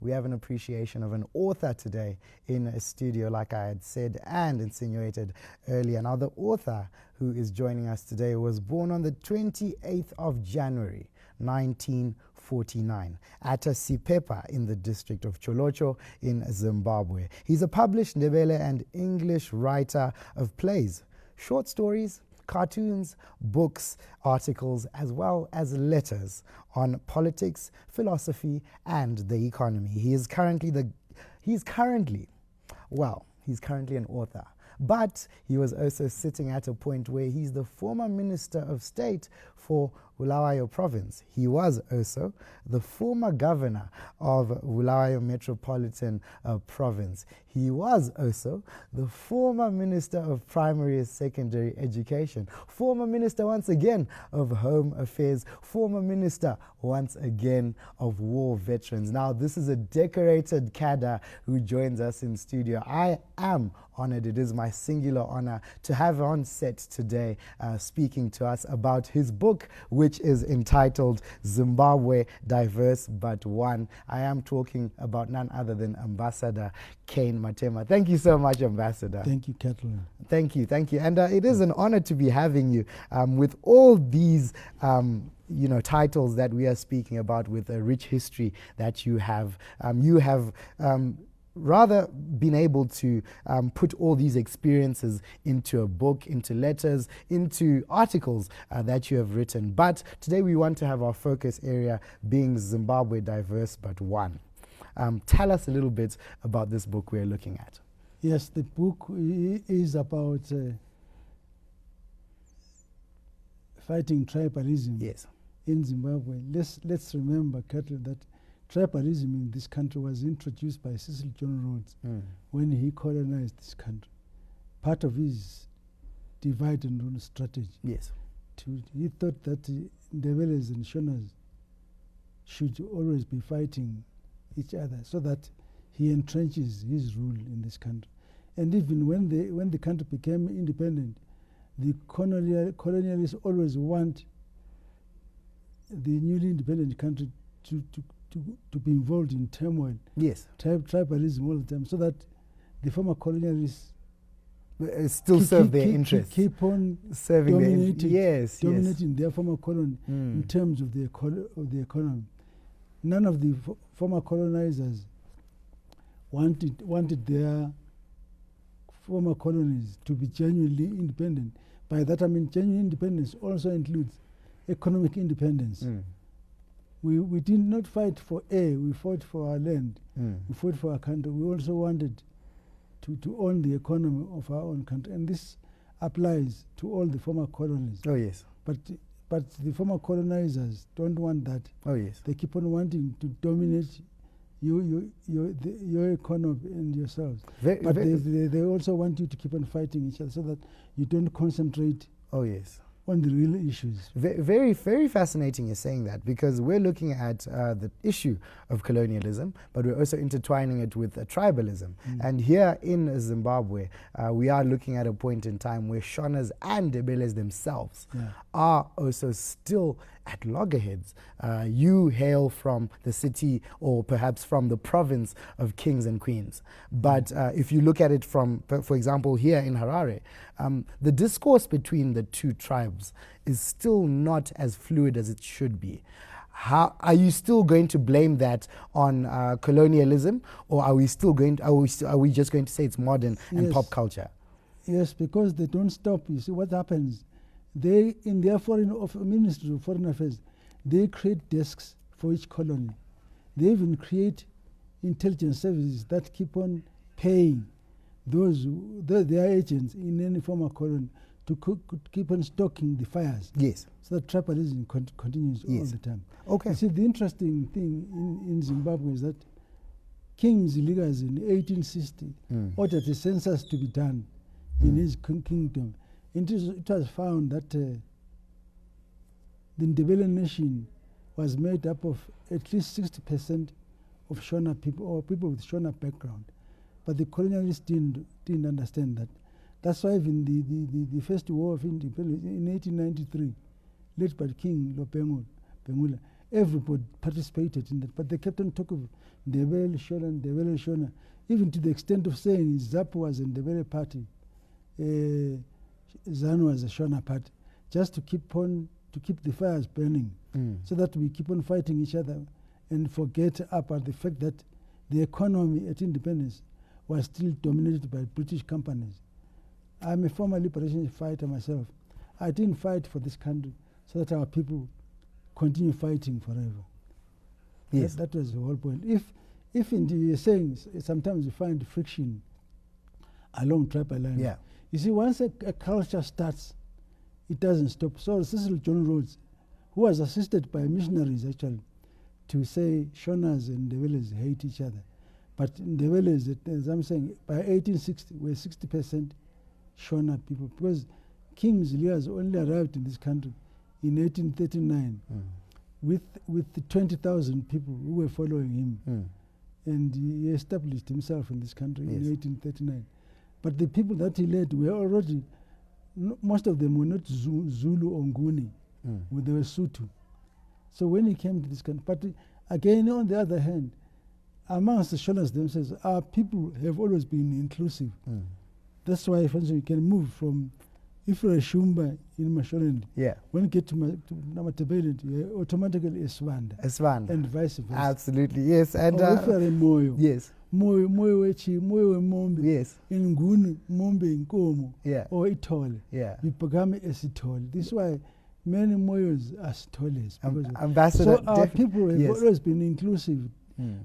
We have an appreciation of an author today in a studio, like I had said and insinuated earlier. Now, the author who is joining us today was born on the 28th of January, 1949, at Sipepa in the district of Cholocho in Zimbabwe. He's a published Ndebele and English writer of plays, short stories, cartoons, books, articles, as well as letters on politics, philosophy, and the economy. He's currently an author. But he was also sitting at a point where he's the former Minister of State for Bulawayo Province. He was also the former governor of Bulawayo Metropolitan Province. He was also the former Minister of Primary and Secondary Education, former Minister once again of Home Affairs, former Minister once again of War Veterans. Now, this is a decorated cadre who joins us in studio. I am honored. It is my singular honor to have on set today speaking to us about his book, which is entitled Zimbabwe Diverse But One. I am talking about none other than Ambassador Cain Mathema. Thank you so much, Ambassador. Thank you, Curtly. Thank you. And it is an honor to be having you with all these titles that we are speaking about, with a rich history that you have. You have rather been able to put all these experiences into a book, into letters, into articles that you have written. But today we want to have our focus area being Zimbabwe Diverse But One. Tell us a little bit about this book we're looking at. Yes, the book is about fighting tribalism. Yes. In Zimbabwe. Let's remember, Curtly, that tribalism in this country was introduced by Cecil John Rhodes when he colonized this country. Part of his divide and rule strategy. Yes. He thought that Ndebeles and Shonas should always be fighting each other so that he entrenches his rule in this country. And even when the country became independent, the colonialists always want the newly independent country to be involved in turmoil. Yes. Tribalism all the time, so that the former colonialists still serve their interests. Keep on serving dominating their former colony in terms of the economy. None of the former colonizers wanted their former colonies to be genuinely independent. By that I mean genuine independence also includes economic independence. We did not fight for air, we fought for our land, we fought for our country. We also wanted to own the economy of our own country, and this applies to all the former colonies. Oh yes. But the former colonizers don't want that. Oh yes. They keep on wanting to dominate your economy and yourselves. They also want you to keep on fighting each other so that you don't concentrate. Oh yes. On the real issues. Very, very fascinating you're saying that, because we're looking at the issue of colonialism, but we're also intertwining it with tribalism. And here in Zimbabwe, we are looking at a point in time where Shonas and Ndebeles themselves are also still at loggerheads. You hail from the city, or perhaps from the province of kings and queens. But if you look at it from, for example, here in Harare, the discourse between the two tribes is still not as fluid as it should be. How are you still going to blame that on colonialism, or are we just going to say it's modern and pop culture? Yes, because they don't stop. You see what happens? They, in their Ministry of Foreign Affairs, they create desks for each colony. They even create intelligence services that keep on paying their agents in any former colony to keep on stoking the fires. Yes. So that tribalism continues all the time. Okay. You see, the interesting thing in Zimbabwe is that King Ginyilitshe in 1860 ordered a census to be done in his kingdom. It was found that the Ndebele nation was made up of at least 60% of Shona people, or people with Shona background. But the colonialists didn't understand that. That's why even the first war of independence in 1893, led by King Bengula, everybody participated in that. But they kept on talking of Ndebele Shona, Ndebele Shona, even to the extent of saying ZAP was a Ndebele party, ZANU was a Shona party, just to keep the fires burning, so that we keep on fighting each other and forget about the fact that the economy at independence was still dominated by British companies. I'm a former liberation fighter myself. I didn't fight for this country so that our people continue fighting forever. Yes. That was the whole point. If indeed you're saying sometimes you find friction along tribal lines. Yeah. You see, once a culture starts, it doesn't stop. So Cecil John Rhodes, who was assisted by missionaries actually, to say Shonas and Ndebeles hate each other. But Ndebeles, as I'm saying, by 1860, we're 60% Shona people, because King Zilias only arrived in this country in 1839 with the 20,000 people who were following him. And he established himself in this country in 1839. But the people that he led were already, most of them were not Zulu or Nguni, they were Sutu. So when he came to this country, but again, on the other hand, amongst the Shonas themselves, our people have always been inclusive. That's why, for instance, you can move from Ifra Shumba in Mashonaland. When you get to Namatabelent, you're automatically Eswanda. And vice versa. Absolutely, yes. And Ifra Moyo. Yes. Moyo Wechi, Moyo Mombe. Yes. In Nguni, Mombe, Nkomo. Or Itole. You become Esitole. This is why many Moyos are Sitoles. Ambassador, so our people have always been inclusive,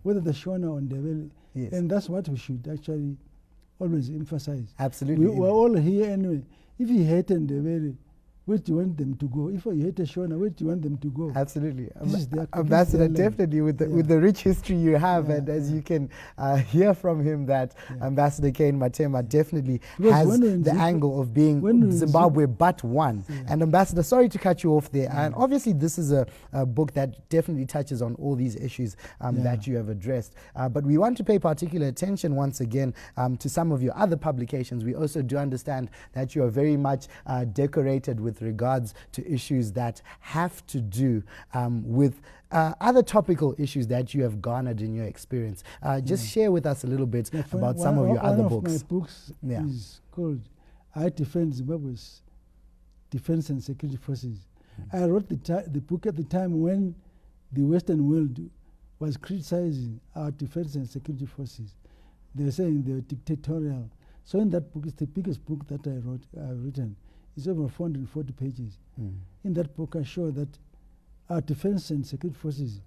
whether the Shona or Ndebele. And that's what we should actually always emphasize. Absolutely. We're all here anyway. If you hate Ndebele, where do you want them to go? If you hate a Shona, where do you want them to go? Absolutely. Ambassador, definitely with the rich history you have, and as you can hear from him, that Ambassador Cain Mathema definitely has the angle of being Zimbabwe but one. And Ambassador, sorry to cut you off there, and obviously this is a book that definitely touches on all these issues that you have addressed. But we want to pay particular attention once again to some of your other publications. We also do understand that you are very much decorated with regards to issues that have to do with other topical issues that you have garnered in your experience. Just share with us a little bit about some of your other books. One of my books is called I Defend Zimbabwe's Defense and Security Forces. I wrote the book at the time when the Western world was criticizing our defense and security forces. They were saying they were dictatorial. So in that book, it's the biggest book that I've written. It's over 440 pages. In that book, I show that our defense and security forces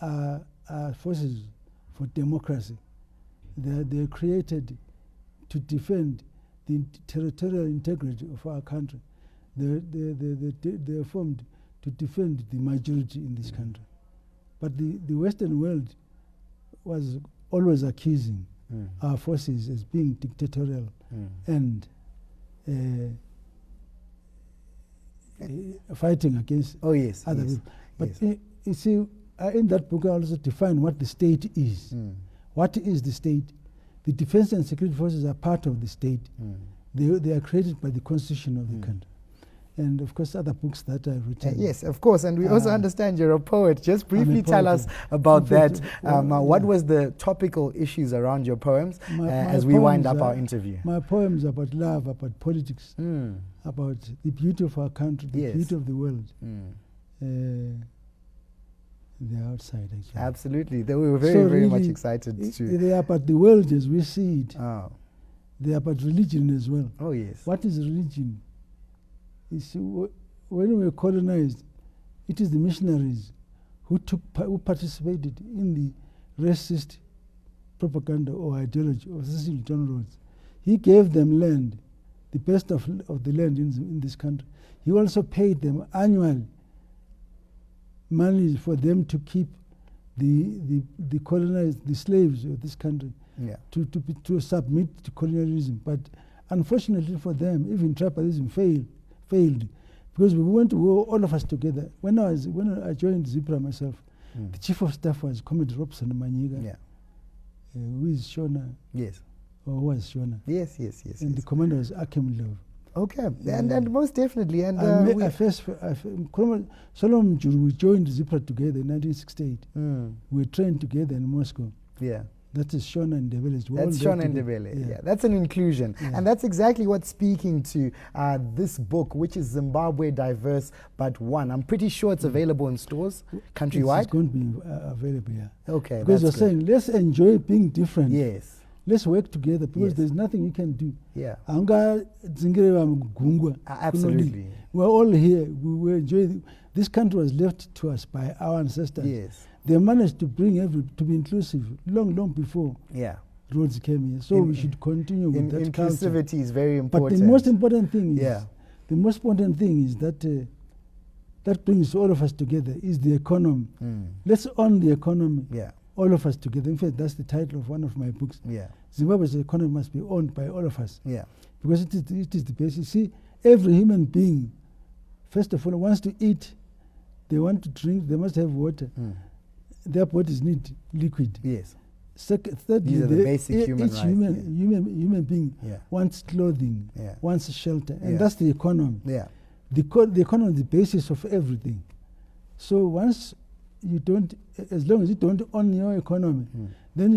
are forces for democracy. They are created to defend the territorial integrity of our country. They are formed to defend the majority in this country. But the Western world was always accusing our forces as being dictatorial and fighting against other people. But you see, in that book I also define what the state is. What is the state? The defense and security forces are part of the state. They are created by the constitution of the country. And of course other books that I've written. Yes, of course, and we also understand you're a poet. Just briefly tell us about that. What was the topical issues around your poems as we wind up our interview? My poems about love, about politics, about the beauty of our country, the beauty of the world. They're outside, actually. Absolutely. We were very much excited to. They are about the world as we see it. They are about religion as well. Oh, yes. What is religion? You see, when we were colonized, it is the missionaries who participated in the racist propaganda or ideology of Cecil John Rhodes. He gave them land, the best of the land in this country. He also paid them annual money for them to keep the colonized, the slaves of this country, to submit to colonialism. But unfortunately for them, even tribalism failed because we went to war all of us together. When I joined Zipra myself, the chief of staff was Comrade Robson Manyiga, who is Shona. Yes. Or was Shona. Yes. And the commander was Akim Love. Okay, and most definitely. And Solomon Juru, we joined Zipra together in 1968. We trained together in Moscow. Yeah. That is Shona and Ndebele. That's Shona and Ndebele. Yeah, that's an inclusion. Yeah. And that's exactly what's speaking to this book, which is Zimbabwe Diverse But One. I'm pretty sure it's available in stores countrywide. It's going to be available, yeah. Okay, because you're saying, let's enjoy being different. Yes. Let's work together because there's nothing you can do. Yeah. Absolutely. We're all here. We enjoy. This country was left to us by our ancestors. Yes. They managed to bring to be inclusive long before roads came here. So we should continue with that inclusivity culture. Is very important. But the most important thing is that that brings all of us together is the economy. Let's own the economy. Yeah. All of us together. In fact, that's the title of one of my books. Yeah. Zimbabwe's economy must be owned by all of us. Yeah. Because it is the basis. See, every human being, first of all, wants to eat. They want to drink. They must have water. Their bodies need liquid. Yes. Thirdly, these are the basic human each rights. Human being wants clothing, wants shelter, and that's the economy. Yeah. The economy is the basis of everything. So once you don't, as long as you don't own your economy, then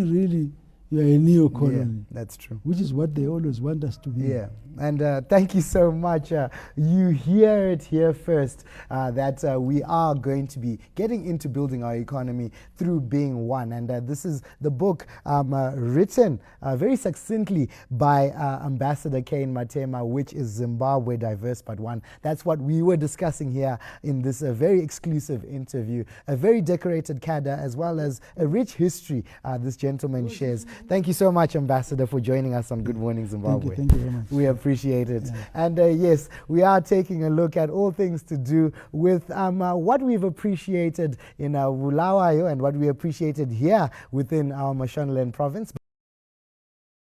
you're a neo-colony. Yeah, that's true. Which is what they always want us to be. Yeah, and thank you so much. You hear it here first, that we are going to be getting into building our economy through being one. And this is the book written very succinctly by Ambassador Cain Mathema, which is Zimbabwe Diverse But One. That's what we were discussing here in this very exclusive interview. A very decorated cadre as well as a rich history this gentleman shares. Thank you so much, Ambassador, for joining us on Good Morning Zimbabwe. Thank you very much. We appreciate it. Yeah. And yes, we are taking a look at all things to do with what we've appreciated in Bulawayo and what we appreciated here within our Mashonaland province.